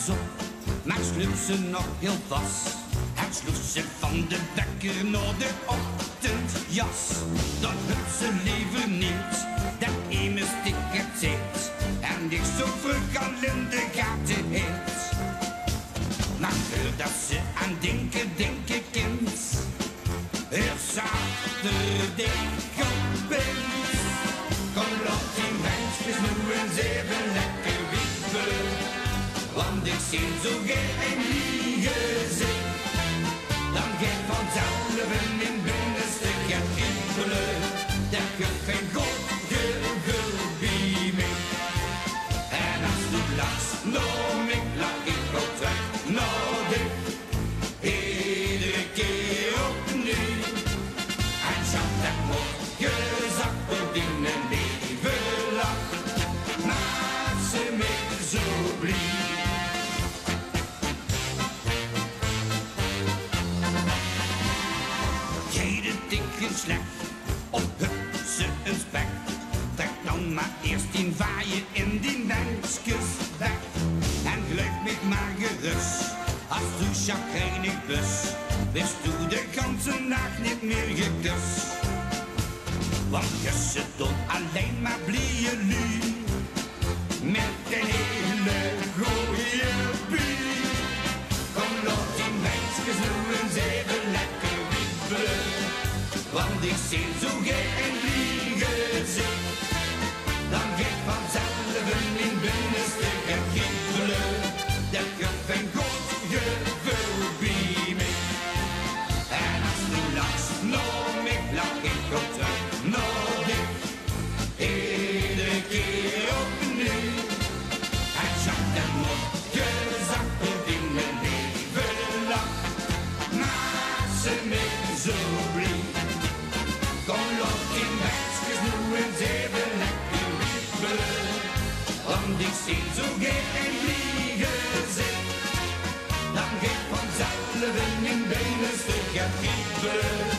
zon, maar sloeg ze nog heel vast. En sloeg ze van de wekker naar de ochtendjas. Dan hup ze liever niet, dat immers dikker zit. En ik zo vroeg al in de gaten heet. Maar voordat ze aan denken kind, er zaterdag gebeurt. Kom laat die mensjes nu eens even lekker wiebelen, want ik zie zo geen liegen. Dan geeft vanzelf in binnenste gaat kriebelen, dat geeft geen goed gevoel bij me. En als du lacht, nou ik lach ik ook terug, nou dit, iedere keer opnieuw. En schat dat morgen zakt door in een leven lach, maakt ze me zo blij. Dikke slecht, of hup ze een spek. Trek dan maar eerst die waaien in die mensjes weg. En geluid mich maar gerust, als du chagrijnig bus. Wist du de ganze nacht niet meer gekust. Want kussen doen alleen maar blije lui, met een hele goeie bui. Kom laat die mensjes nu eens even lekker wiebelen, want ik zie zo geen liegen. Dan geeft vanzelf in binnenste gaat kriebelen, dat geeft een goed gevoel bij me. En als du lacht, nou ik lach ik ook terug, nou dit, iedere keer opnieuw. En schat en morgen zakt door in mijn leven lach, maakt ze me zo blij. Kom laat die mensjes nu eens even lekker wiebelen, want ik zie zo geen liegen. Dan geeft vanzelf in binnenste gaat kriebelen,